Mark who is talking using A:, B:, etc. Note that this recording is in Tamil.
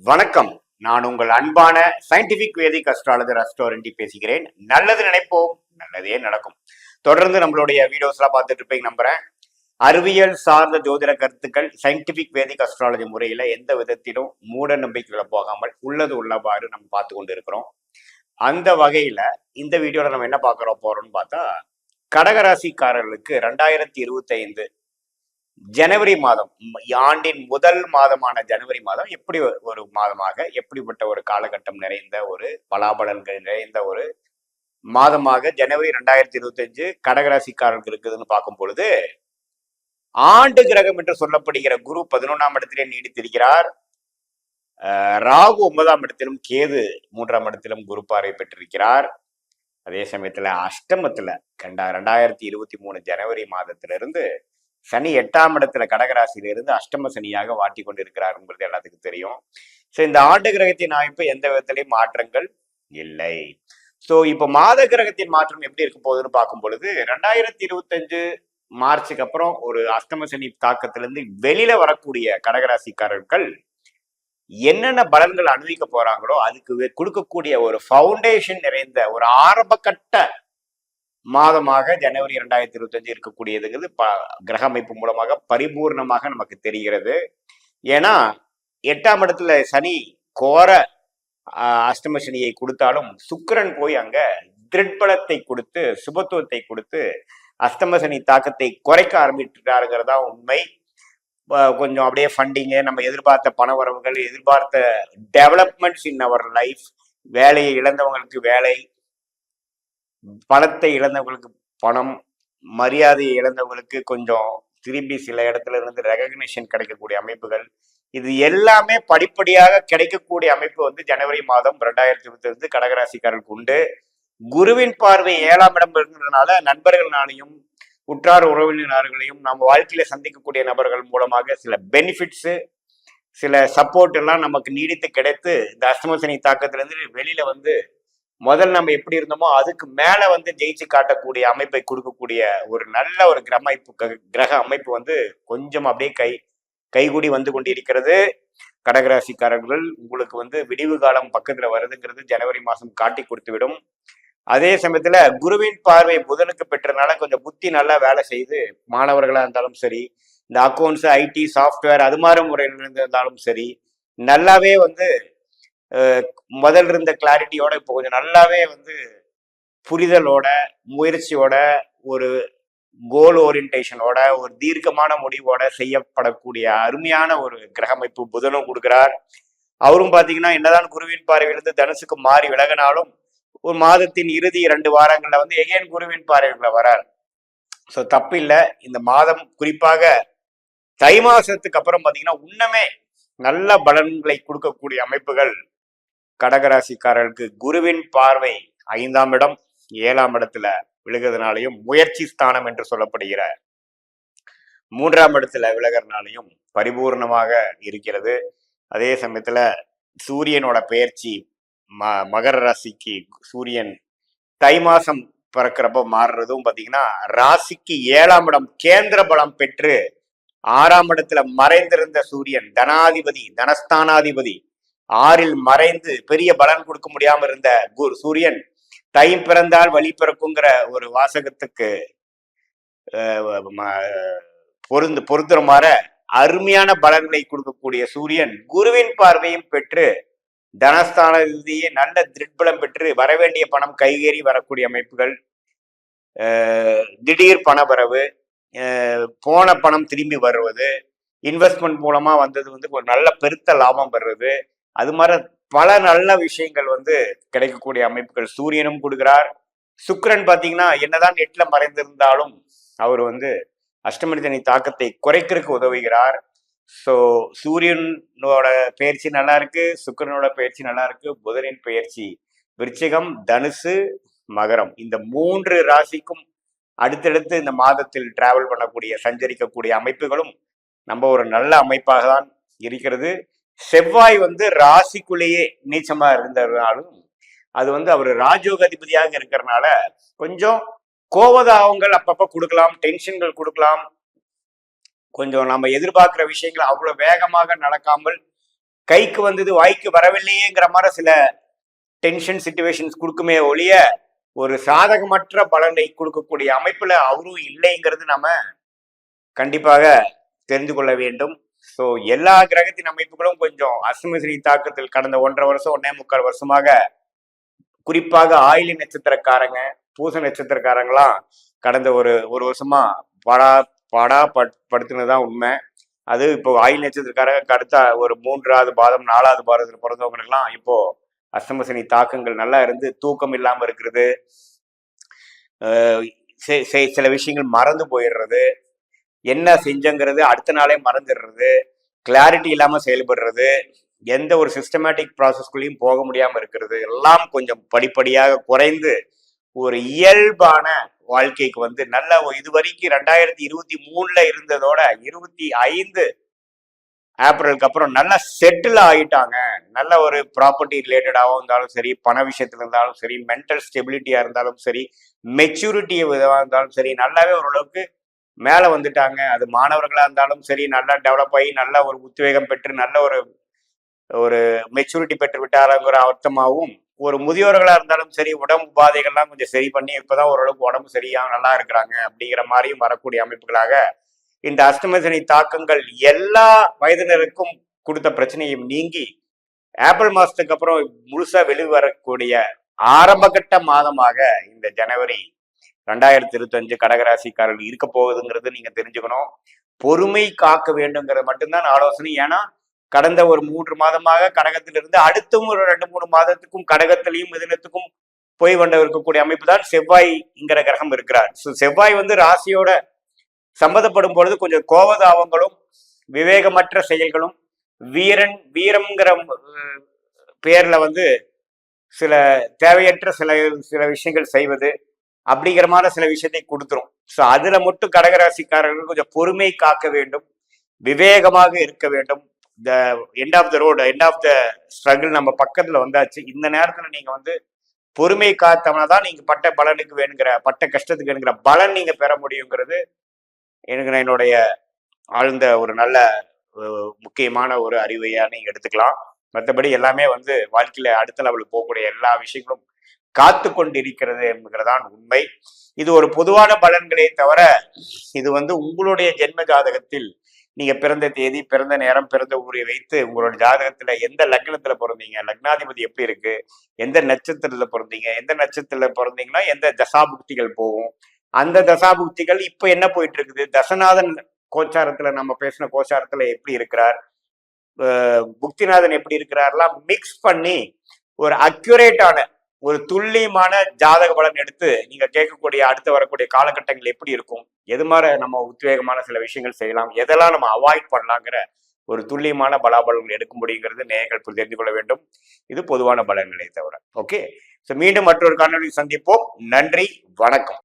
A: வணக்கம். நான் உங்கள் அன்பான சயின்டிபிக் வேதிக் அஸ்ட்ராலஜர் அஸ்ட்ரோரண்டி பேசுகிறேன். நல்லது நினைப்போம், நல்லதே நடக்கும். தொடர்ந்து நம்மளுடைய வீடியோஸ் எல்லாம் பார்த்துட்டு இருப்பீங்க நம்புறேன். அறிவியல் சார்ந்த ஜோதிட கருத்துக்கள் சயின்டிபிக் வேதிக் அஸ்ட்ராலஜி முறையில எந்த விதத்திலும் மூட நம்பிக்கைகளை போகாமல் உள்ளது உள்ளவாறு நம்ம பார்த்து கொண்டு இருக்கிறோம். அந்த வகையில இந்த வீடியோல நம்ம என்ன போறோம்னு பார்த்தா, கடகராசிக்காரர்களுக்கு 2025 ஜனவரி மாதம், ஆண்டின் முதல் மாதமான ஜனவரி மாதம் எப்படி ஒரு மாதமாக, எப்படிப்பட்ட ஒரு காலகட்டம் நிறைந்த ஒரு பலாபலன்கள் நிறைந்த ஒரு மாதமாக ஜனவரி 2025 கடகராசிக்காரர்களுக்கு இருக்குதுன்னு பார்க்கும் பொழுது, ஆண்டு கிரகம் என்று சொல்லப்படுகிற குரு 11ஆம் இடத்திலே நீடித்திருக்கிறார். ராகு 9ஆம் இடத்திலும், கேது 3ஆம் இடத்திலும் குரு பார்வை பெற்றிருக்கிறார். அதே சமயத்துல அஷ்டமத்துல 2023 ஜனவரி மாதத்திலிருந்து சனி 8ஆம் இடத்துல கடகராசியிலிருந்து அஷ்டம சனியாக வாட்டி கொண்டிருக்கிறாருங்கிறது எல்லாத்துக்கும் தெரியும். ஸோ இந்த ஆண்டு கிரகத்தின் அமைப்பு எந்த விதத்திலையும் மாற்றங்கள் இல்லை. ஸோ இப்போ மாத கிரகத்தின் மாற்றம் எப்படி இருக்க போகுதுன்னு பார்க்கும் பொழுது, 2025 மார்ச்சுக்கு அப்புறம் ஒரு அஷ்டம சனி தாக்கத்திலிருந்து வெளியில வரக்கூடிய கடகராசிக்காரர்கள் என்னென்ன பலன்கள் அனுபவிக்க போறாங்களோ அதுக்கு கொடுக்கக்கூடிய ஒரு ஃபவுண்டேஷன் நிறைந்த ஒரு ஆரம்ப கட்ட மாதமாக ஜனவரி 2025 இருக்கக்கூடியதுங்கிறது கிரக அமைப்பு மூலமாக பரிபூர்ணமாக நமக்கு தெரிகிறது. ஏன்னா 8ஆம் இடத்துல சனி கோர அஷ்டம சனியை கொடுத்தாலும் சுக்கிரன் போய் அங்க திருட்பலத்தை கொடுத்து சுபத்துவத்தை கொடுத்து அஷ்டம சனி தாக்கத்தை குறைக்க ஆரம்பிட்டாருங்கிறதா உண்மை. கொஞ்சம் அப்படியே ஃபண்டிங்கு, நம்ம எதிர்பார்த்த பண வரவுகள், எதிர்பார்த்த டெவலப்மெண்ட்ஸ் இன் அவர் லைஃப், வேலையை இழந்தவங்களுக்கு வேலை, பணத்தை இழந்தவங்களுக்கு பணம், மரியாதையை இழந்தவங்களுக்கு கொஞ்சம் திரும்பி சில இடத்துல இருந்து ரெகக்னிஷன் கிடைக்கக்கூடிய அமைப்புகள், இது எல்லாமே படிப்படியாக கிடைக்கக்கூடிய அமைப்பு வந்து ஜனவரி மாதம் 2025 கடகராசிக்காரர்களுக்கு உண்டு. குருவின் பார்வை 7ஆம் இடம் இருக்கிறதுனால நண்பர்களாலையும் உற்றார் உறவினர்களையும் நம்ம வாழ்க்கையில சந்திக்கக்கூடிய நபர்கள் மூலமாக சில பெனிஃபிட்ஸு, சில சப்போர்ட் எல்லாம் நமக்கு நீடித்து கிடைத்து இந்த அஷ்டம சனி தாக்கத்திலிருந்து வெளியில வந்து முதல் நம்ம எப்படி இருந்தோமோ அதுக்கு மேல வந்து ஜெயிச்சு காட்டக்கூடிய அமைப்பை கொடுக்கக்கூடிய ஒரு நல்ல ஒரு கிரக அமைப்பு வந்து கொஞ்சம் அப்படியே கைகூடி வந்து கொண்டிருக்கிறது. கடகராசிக்காரர்கள் உங்களுக்கு வந்து விடிவு காலம் பக்கத்துல வருதுங்கிறது ஜனவரி மாசம் காட்டி கொடுத்து விடும். அதே சமயத்துல குருவின் பார்வை புதனுக்கு பெற்றனால கொஞ்சம் புத்தி நல்லா வேலை செய்து, மாணவர்களா இருந்தாலும் சரி, இந்த அக்கௌண்ட்ஸ், ஐடி, சாஃப்ட்வேர் அது மாதிரி முறையில் இருந்தாலும் சரி, நல்லாவே வந்து முதல்ல இருந்த கிளாரிட்டியோட இப்போ கொஞ்சம் நல்லாவே வந்து புரிதலோட, முயற்சியோட, ஒரு கோல் ஓரியன்டேஷனோட, ஒரு தீர்க்கமான முடிவோட செய்யப்படக்கூடிய அருமையான ஒரு கிரக அமைப்பு புதனும் கொடுக்கிறார். அவரும் பாத்தீங்கன்னா என்னதான் குருவின் பார்வையிலிருந்து தனுசுக்கு மாறி விலகினாலும் ஒரு மாதத்தின் இறுதி 2 வாரங்கள்ல வந்து எகேன் குருவின் பார்வைகளை வரார். ஸோ தப்பு இல்லை. இந்த மாதம் குறிப்பாக தை மாசத்துக்கு அப்புறம் பாத்தீங்கன்னா இன்னமே நல்ல பலன்களை கொடுக்கக்கூடிய அமைப்புகள் கடகராசிக்காரர்களுக்கு குருவின் பார்வை 5ஆம் இடம் 7ஆம் இடத்துல விழுகிறதுனாலையும், முயற்சி ஸ்தானம் என்று சொல்லப்படுகிற 3ஆம் இடத்துல விலகிறதுனாலையும் பரிபூர்ணமாக இருக்கிறது. அதே சமயத்துல சூரியனோட பெயர்ச்சி மகர ராசிக்கு சூரியன் தை மாசம் பிறக்கிறப்ப மாறுறதும் பாத்தீங்கன்னா ராசிக்கு 7ஆம் இடம் கேந்திர பலம் பெற்று 6ஆம் இடத்துல மறைந்திருந்த சூரியன் தனாதிபதி, தனஸ்தானாதிபதி 6ல் மறைந்து பெரிய பலன் கொடுக்க முடியாம இருந்த சூரியன் தை பிறந்தால் வழி பிறக்குங்கிற ஒரு வாசகத்துக்கு பொருந்துற மாதிரி அருமையான பலன்களை கொடுக்கக்கூடிய சூரியன் குருவின் பார்வையும் பெற்று தனஸ்தானதியை நல்ல திருட்பலம் பெற்று வரவேண்டிய பணம் கைகேறி வரக்கூடிய அமைப்புகள், திடீர் பணவரவு, போன பணம் திரும்பி வருவது, இன்வெஸ்ட்மெண்ட் மூலமா வந்தது வந்து ஒரு நல்ல பெருத்த லாபம் பெறுறது, அது மாதிரி பல நல்ல விஷயங்கள் வந்து கிடைக்கக்கூடிய அமைப்புகள் சூரியனும் கொடுக்கிறார். சுக்கிரன் பாத்தீங்கன்னா என்னதான் 8ல மறைந்திருந்தாலும் அவர் வந்து அஷ்டம சனி தாக்கத்தை குறைக்கிறதுக்கு உதவுகிறார். ஸோ சூரியனோட பயிற்சி நல்லா இருக்கு, சுக்கிரனோட பயிற்சி நல்லா இருக்கு, புதனின் பயிற்சி விருச்சிகம், தனுசு, மகரம், இந்த 3 ராசிக்கும் அடுத்தடுத்து இந்த மாதத்தில் டிராவல் பண்ணக்கூடிய சஞ்சரிக்கக்கூடிய அமைப்புகளும் நம்ம ஒரு நல்ல அமைப்பாக தான் இருக்கிறது. செவ்வாய் வந்து ராசிக்குள்ளேயே நீச்சமா இருந்ததுனாலும் அது வந்து அவர் ராஜயோக அதிபதியாக இருக்கிறதுனால கொஞ்சம் கோபதாபங்கள் அப்பப்ப கொடுக்கலாம், டென்ஷன்கள் கொடுக்கலாம், கொஞ்சம் நம்ம எதிர்பார்க்கிற விஷயங்கள் அவ்வளவு வேகமாக நடக்காமல் கைக்கு வந்தது வாய்க்கு வரவில்லையேங்கிற மாதிரி சில டென்ஷன் சிச்சுவேஷன்ஸ் கொடுக்குமே ஒழிய ஒரு சாதகமற்ற பலனை கொடுக்கக்கூடிய அமைப்புல அவரும் இல்லைங்கிறது நம்ம கண்டிப்பாக தெரிந்து கொள்ள வேண்டும். ஸோ எல்லா கிரகத்தின் அமைப்புகளும் கொஞ்சம் அசுமசினி தாக்கத்தில் கடந்த 1.5 வருஷம் 1.25 வருஷமாக குறிப்பாக ஆயிலி நட்சத்திரக்காரங்க பூச நட்சத்திரக்காரங்களாம் கடந்த ஒரு வருஷமா பாடா படுத்துனதுதான் உண்மை. அது இப்போ ஆயில் நட்சத்திரக்காரங்க அடுத்த ஒரு 3வது பாதம் 4வது பாதத்தில் பிறந்தவங்களுக்கெல்லாம் இப்போ அஷ்டமசனி தாக்கங்கள் நல்லா இருந்து தூக்கம் இல்லாம இருக்கிறது, சில விஷயங்கள் மறந்து போயிடுறது, என்ன செஞ்சங்கிறது அடுத்த நாளே மறந்துடுறது, கிளாரிட்டி இல்லாம செயல்படுறது, எந்த ஒரு சிஸ்டமேட்டிக் ப்ராசஸ்குள்ளேயும் போக முடியாம இருக்கிறது எல்லாம் கொஞ்சம் படிப்படியாக குறைந்து ஒரு இயல்பான வாழ்க்கைக்கு வந்து நல்ல இதுவரைக்கும் 2023 இருந்ததோட 25 ஏப்ரலுக்கு அப்புறம் நல்லா செட்டில் ஆகிட்டாங்க. நல்ல ஒரு ப்ராப்பர்ட்டி ரிலேட்டடாகவும் இருந்தாலும் சரி, பண விஷயத்துல இருந்தாலும் சரி, மென்டல் ஸ்டெபிலிட்டியா இருந்தாலும் சரி, மெச்சூரிட்டி விதமாக இருந்தாலும் சரி, நல்லாவே ஓரளவுக்கு மேலே வந்துட்டாங்க. அது மாணவர்களா இருந்தாலும் சரி, நல்லா டெவலப் ஆகி நல்ல ஒரு உத்வேகம் பெற்று நல்ல ஒரு மெச்சூரிட்டி பெற்று விட்டாருங்கிற அர்த்தமாகவும், ஒரு முதியோர்களா இருந்தாலும் சரி, உடம்பு உபாதைகள்லாம் கொஞ்சம் சரி பண்ணி இப்பதான் ஓரளவுக்கு உடம்பு சரியா நல்லா இருக்கிறாங்க அப்படிங்கிற மாதிரியும் வரக்கூடிய அமைப்புகளாக இந்த அஷ்டமசனி தாக்கங்கள் எல்லா வயதினருக்கும் கொடுத்த பிரச்சனையும் நீங்கி ஏப்ரல் மாசத்துக்கு அப்புறம் முழுசா வெளிவரக்கூடிய ஆரம்பகட்ட மாதமாக இந்த ஜனவரி 2025 கடகராசிக்காரர்கள் இருக்க போகுதுங்கிறது நீங்க தெரிஞ்சுக்கணும். பொறுமை காக்க வேண்டுங்கிறது மட்டும்தான் ஆலோசனை. ஏன்னா கடந்த ஒரு 3 மாதமாக கடகத்திலிருந்து அடுத்தும் ஒரு 2-3 மாதத்துக்கும் கடகத்திலையும் மிதுனத்துக்கும் போய் கொண்டு இருக்கக்கூடிய அமைப்பு தான் செவ்வாய்ங்கிற கிரகம் இருக்கிறார். செவ்வாய் வந்து ராசியோட சம்மதப்படும் பொழுது கொஞ்சம் கோபதாபங்களும் விவேகமற்ற செயல்களும் வீரம்ங்கிற பேர்ல வந்து சில தேவையற்ற சில விஷயங்கள் செய்வது அப்படிங்கிற மாதிரி சில விஷயத்தை கொடுத்துரும். ஸோ அதுல மட்டும் கடகராசிக்காரர்கள் கொஞ்சம் பொறுமை காக்க வேண்டும், விவேகமாக இருக்க வேண்டும். The end of the road, end of the struggle நம்ம பக்கத்துல வந்தாச்சு. இந்த நேரத்துல நீங்க வந்து பொறுமை காத்தவனா தான் நீங்க பட்ட பலனுக்கு வேணுங்கிற பட்ட கஷ்டத்துக்கு வேணுங்கிற பலன் நீங்க பெற முடியுங்கிறது எனக்கு என்னுடைய ஆழ்ந்த ஒரு நல்ல முக்கியமான ஒரு அறிவையா நீங்க எடுத்துக்கலாம். மற்றபடி எல்லாமே வந்து வாழ்க்கையில அடுத்த லெவலுக்கு போகக்கூடிய எல்லா விஷயங்களும் காத்து கொண்டிருக்கிறது என்கிறதான் உண்மை. இது ஒரு பொதுவான பலன்களே தவிர இது வந்து உங்களுடைய ஜென்ம ஜாதகத்தில் நீங்க பிறந்த தேதி, பிறந்த நேரம், பிறந்த ஊரை வைத்து உங்களோட ஜாதகத்துல எந்த லக்னத்துல பிறந்தீங்க, லக்னாதிபதி எப்படி இருக்கு, எந்த நட்சத்திரத்துல பிறந்தீங்க, எந்த நட்சத்திரத்துல பிறந்தீங்கன்னா எந்த தசாபுக்திகள் போகும், அந்த தசாபுக்திகள் இப்ப என்ன போயிட்டு இருக்குது, தசநாதன் கோச்சாரத்துல நம்ம பேசின கோச்சாரத்துல எப்படி இருக்கிறார், புக்திநாதன் எப்படி இருக்கிறார்லாம் மிக்ஸ் பண்ணி ஒரு அக்யூரேட்டான ஒரு துல்லியமான ஜாதக பலன் எடுத்து நீங்க கேட்கக்கூடிய அடுத்து வரக்கூடிய காலகட்டங்கள் எப்படி இருக்கும், எது மாதிரி நம்ம உத்வேகமான சில விஷயங்கள் செய்யலாம், எதெல்லாம் நம்ம அவாய்ட் பண்ணலாங்கிற ஒரு துல்லியமான பலாபலன்கள் எடுக்க முடியுங்கிறது நேயர்கள் தெரிந்து கொள்ள வேண்டும். இது பொதுவான பலன்களை தவிர. ஓகே, மீண்டும் மற்றொரு காணொலி சந்திப்போம். நன்றி, வணக்கம்.